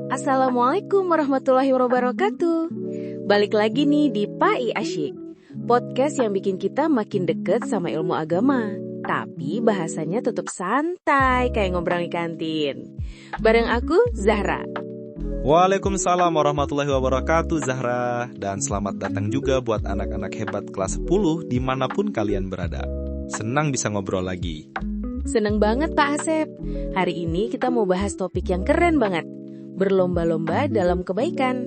Assalamualaikum warahmatullahi wabarakatuh. Balik lagi nih di PAI Asyik, podcast yang bikin kita makin deket sama ilmu agama, tapi bahasanya tetap santai kayak ngobrol di kantin. Bareng aku, Zahra. Waalaikumsalam warahmatullahi wabarakatuh, Zahra. Dan selamat datang juga buat anak-anak hebat kelas 10 dimanapun kalian berada. Senang bisa ngobrol lagi. Seneng banget Pak Asep. Hari ini kita mau bahas topik yang keren banget. Berlomba-lomba dalam kebaikan,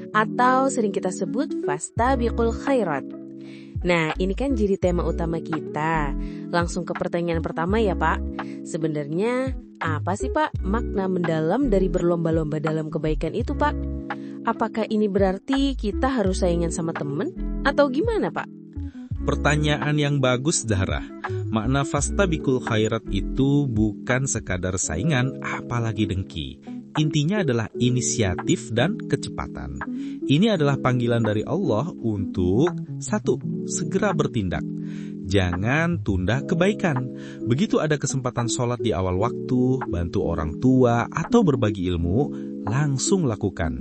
atau sering kita sebut fastabiqul khairat. Nah, ini kan jadi tema utama kita. Langsung ke pertanyaan pertama ya Pak. Sebenarnya apa sih Pak makna mendalam dari berlomba-lomba dalam kebaikan itu Pak? Apakah ini berarti kita harus saingan sama temen? Atau gimana Pak? Pertanyaan yang bagus, Zahra. Makna fastabiqul khairat itu bukan sekadar saingan, apalagi dengki. Intinya adalah inisiatif dan kecepatan. Ini adalah panggilan dari Allah untuk 1. Segera bertindak. Jangan tunda kebaikan. Begitu ada kesempatan sholat di awal waktu, bantu orang tua, atau berbagi ilmu, langsung lakukan.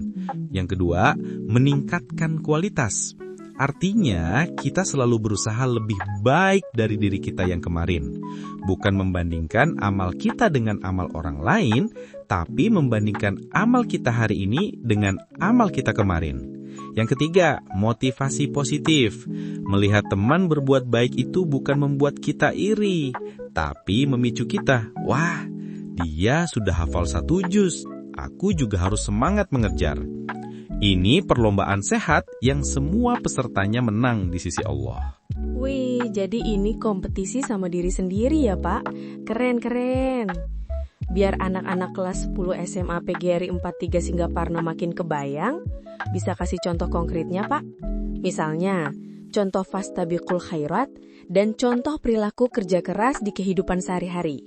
Yang kedua, meningkatkan kualitas. Artinya, kita selalu berusaha lebih baik dari diri kita yang kemarin. Bukan membandingkan amal kita dengan amal orang lain, tapi membandingkan amal kita hari ini dengan amal kita kemarin. Yang ketiga, motivasi positif. Melihat teman berbuat baik itu bukan membuat kita iri, tapi memicu kita. Wah, dia sudah hafal 1 juz. Aku juga harus semangat mengejar. Ini perlombaan sehat yang semua pesertanya menang di sisi Allah. Wih, jadi ini kompetisi sama diri sendiri ya Pak? Keren-keren. Biar anak-anak kelas 10 SMA PGRI 43 Singaparna makin kebayang, bisa kasih contoh konkretnya Pak? Misalnya, contoh fastabiqul khairat dan contoh perilaku kerja keras di kehidupan sehari-hari.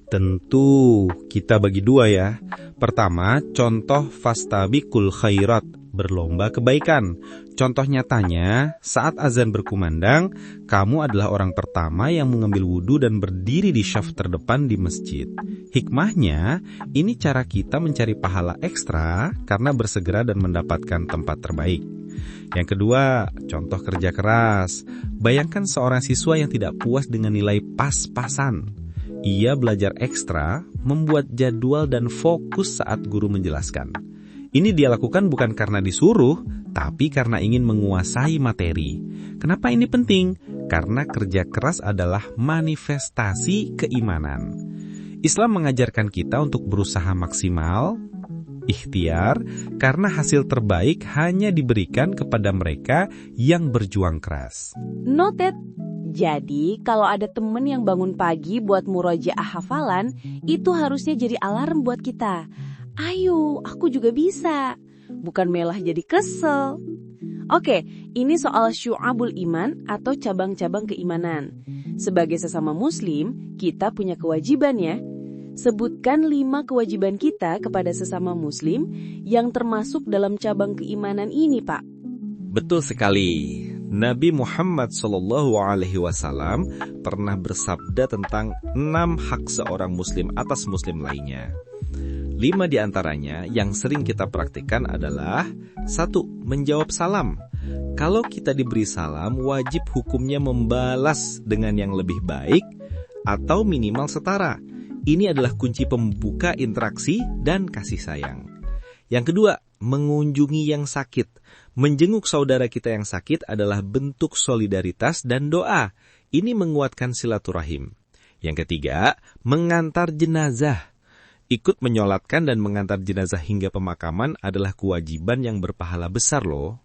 Tentu, kita bagi 2 ya. Pertama, contoh fastabiqul khairat, berlomba kebaikan. Contoh nyatanya, saat azan berkumandang, kamu adalah orang pertama yang mengambil wudhu dan berdiri di syaf terdepan di masjid. Hikmahnya, ini cara kita mencari pahala ekstra karena bersegera dan mendapatkan tempat terbaik. Yang kedua, contoh kerja keras. Bayangkan seorang siswa yang tidak puas dengan nilai pas-pasan. Ia belajar ekstra, membuat jadwal dan fokus saat guru menjelaskan. Ini dia lakukan bukan karena disuruh, tapi karena ingin menguasai materi. Kenapa ini penting? Karena kerja keras adalah manifestasi keimanan. Islam mengajarkan kita untuk berusaha maksimal, ikhtiar, karena hasil terbaik hanya diberikan kepada mereka yang berjuang keras. Noted. Jadi, kalau ada temen yang bangun pagi buat murojaah hafalan, itu harusnya jadi alarm buat kita. Ayo, aku juga bisa. Bukan malah jadi kesel. Oke, ini soal syu'abul iman atau cabang-cabang keimanan. Sebagai sesama muslim, kita punya kewajiban ya. Sebutkan 5 kewajiban kita kepada sesama muslim yang termasuk dalam cabang keimanan ini, Pak. Betul sekali. Nabi Muhammad SAW pernah bersabda tentang 6 hak seorang muslim atas muslim lainnya. 5 di antaranya yang sering kita praktikkan adalah 1. Menjawab salam. Kalau kita diberi salam, wajib hukumnya membalas dengan yang lebih baik atau minimal setara. Ini adalah kunci pembuka interaksi dan kasih sayang. Yang kedua, mengunjungi yang sakit. Menjenguk saudara kita yang sakit adalah bentuk solidaritas dan doa. Ini menguatkan silaturahim. Yang ketiga, mengantar jenazah. Ikut menyolatkan dan mengantar jenazah hingga pemakaman adalah kewajiban yang berpahala besar loh.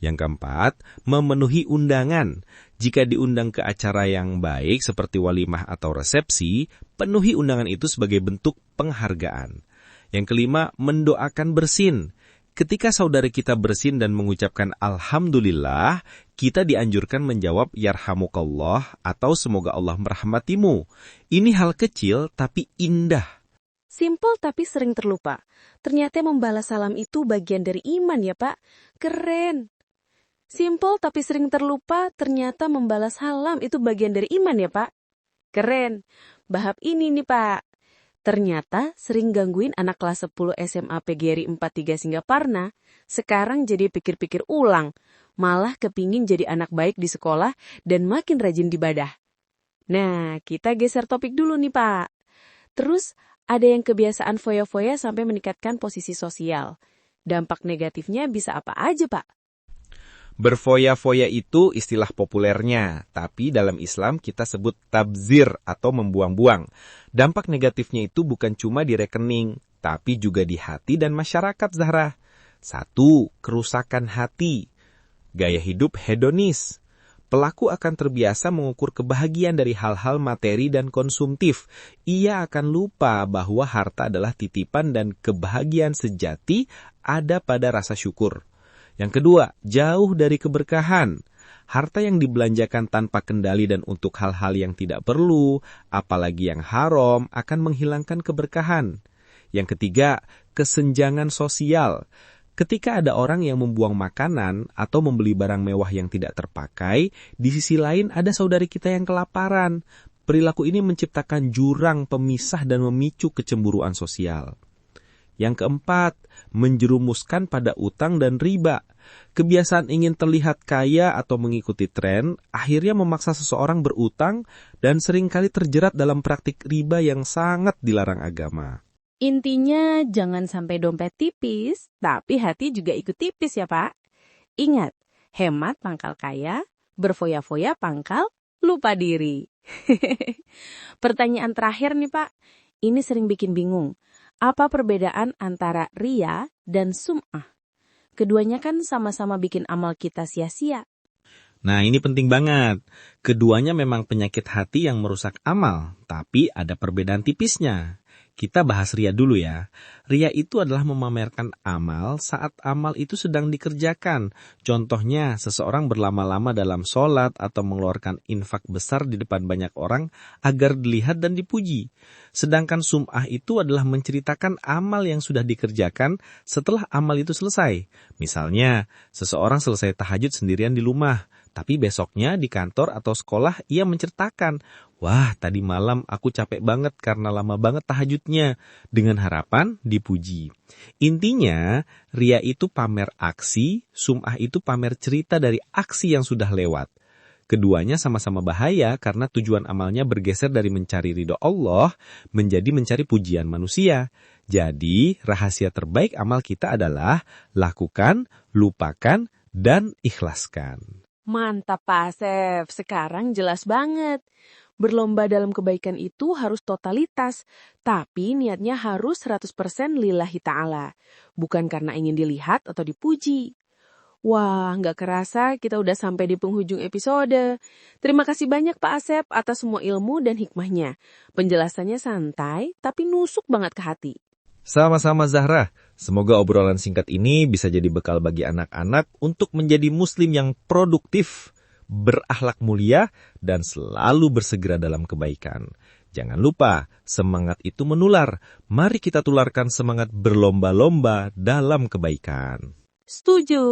Yang keempat, memenuhi undangan. Jika diundang ke acara yang baik seperti walimah atau resepsi, penuhi undangan itu sebagai bentuk penghargaan. Yang kelima, mendoakan bersin. Ketika saudara kita bersin dan mengucapkan Alhamdulillah, kita dianjurkan menjawab Yarhamukallah atau semoga Allah merahmatimu. Ini hal kecil tapi indah. Simple tapi sering terlupa. Ternyata membalas salam itu bagian dari iman ya Pak. Keren. Simple tapi sering terlupa, ternyata membalas salam itu bagian dari iman ya Pak. Keren. Bab ini nih Pak. Ternyata sering gangguin anak kelas 10 SMA PGRI 43 Singaparna, sekarang jadi pikir-pikir ulang, malah kepingin jadi anak baik di sekolah dan makin rajin ibadah. Nah, kita geser topik dulu nih Pak. Terus ada yang kebiasaan foya-foya sampai meningkatkan posisi sosial. Dampak negatifnya bisa apa aja Pak? Berfoya-foya itu istilah populernya, tapi dalam Islam kita sebut tabzir atau membuang-buang. Dampak negatifnya itu bukan cuma di rekening, tapi juga di hati dan masyarakat, Zahra. 1. Kerusakan hati. Gaya hidup hedonis. Pelaku akan terbiasa mengukur kebahagiaan dari hal-hal materi dan konsumtif. Ia akan lupa bahwa harta adalah titipan dan kebahagiaan sejati ada pada rasa syukur. Yang kedua, jauh dari keberkahan. Harta yang dibelanjakan tanpa kendali dan untuk hal-hal yang tidak perlu, apalagi yang haram, akan menghilangkan keberkahan. Yang ketiga, kesenjangan sosial. Ketika ada orang yang membuang makanan atau membeli barang mewah yang tidak terpakai, di sisi lain ada saudari kita yang kelaparan. Perilaku ini menciptakan jurang pemisah dan memicu kecemburuan sosial. Yang keempat, menjerumuskan pada utang dan riba. Kebiasaan ingin terlihat kaya atau mengikuti tren, akhirnya memaksa seseorang berutang dan seringkali terjerat dalam praktik riba yang sangat dilarang agama. Intinya jangan sampai dompet tipis, tapi hati juga ikut tipis ya Pak. Ingat, hemat pangkal kaya, berfoya-foya pangkal lupa diri. Pertanyaan terakhir nih Pak, ini sering bikin bingung. Apa perbedaan antara ria dan sum'ah? Keduanya kan sama-sama bikin amal kita sia-sia. Nah, ini penting banget. Keduanya memang penyakit hati yang merusak amal, tapi ada perbedaan tipisnya. Kita bahas ria dulu ya. Ria itu adalah memamerkan amal saat amal itu sedang dikerjakan. Contohnya, seseorang berlama-lama dalam sholat atau mengeluarkan infak besar di depan banyak orang agar dilihat dan dipuji. Sedangkan sum'ah itu adalah menceritakan amal yang sudah dikerjakan setelah amal itu selesai. Misalnya, seseorang selesai tahajud sendirian di rumah, tapi besoknya di kantor atau sekolah ia menceritakan, wah tadi malam aku capek banget karena lama banget tahajudnya, dengan harapan dipuji. Intinya, ria itu pamer aksi, sum'ah itu pamer cerita dari aksi yang sudah lewat. Keduanya sama-sama bahaya karena tujuan amalnya bergeser dari mencari ridho Allah menjadi mencari pujian manusia. Jadi, rahasia terbaik amal kita adalah lakukan, lupakan, dan ikhlaskan. Mantap Pak Asep, sekarang jelas banget. Berlomba dalam kebaikan itu harus totalitas, tapi niatnya harus 100% lillahi ta'ala. Bukan karena ingin dilihat atau dipuji. Wah, nggak kerasa kita udah sampai di penghujung episode. Terima kasih banyak Pak Asep atas semua ilmu dan hikmahnya. Penjelasannya santai, tapi nusuk banget ke hati. Sama-sama Zahra, semoga obrolan singkat ini bisa jadi bekal bagi anak-anak untuk menjadi muslim yang produktif, berakhlak mulia, dan selalu bersegera dalam kebaikan. Jangan lupa, semangat itu menular. Mari kita tularkan semangat berlomba-lomba dalam kebaikan. Setuju.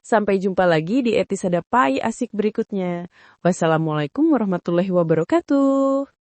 Sampai jumpa lagi di episode Pai Asik berikutnya. Wassalamualaikum warahmatullahi wabarakatuh.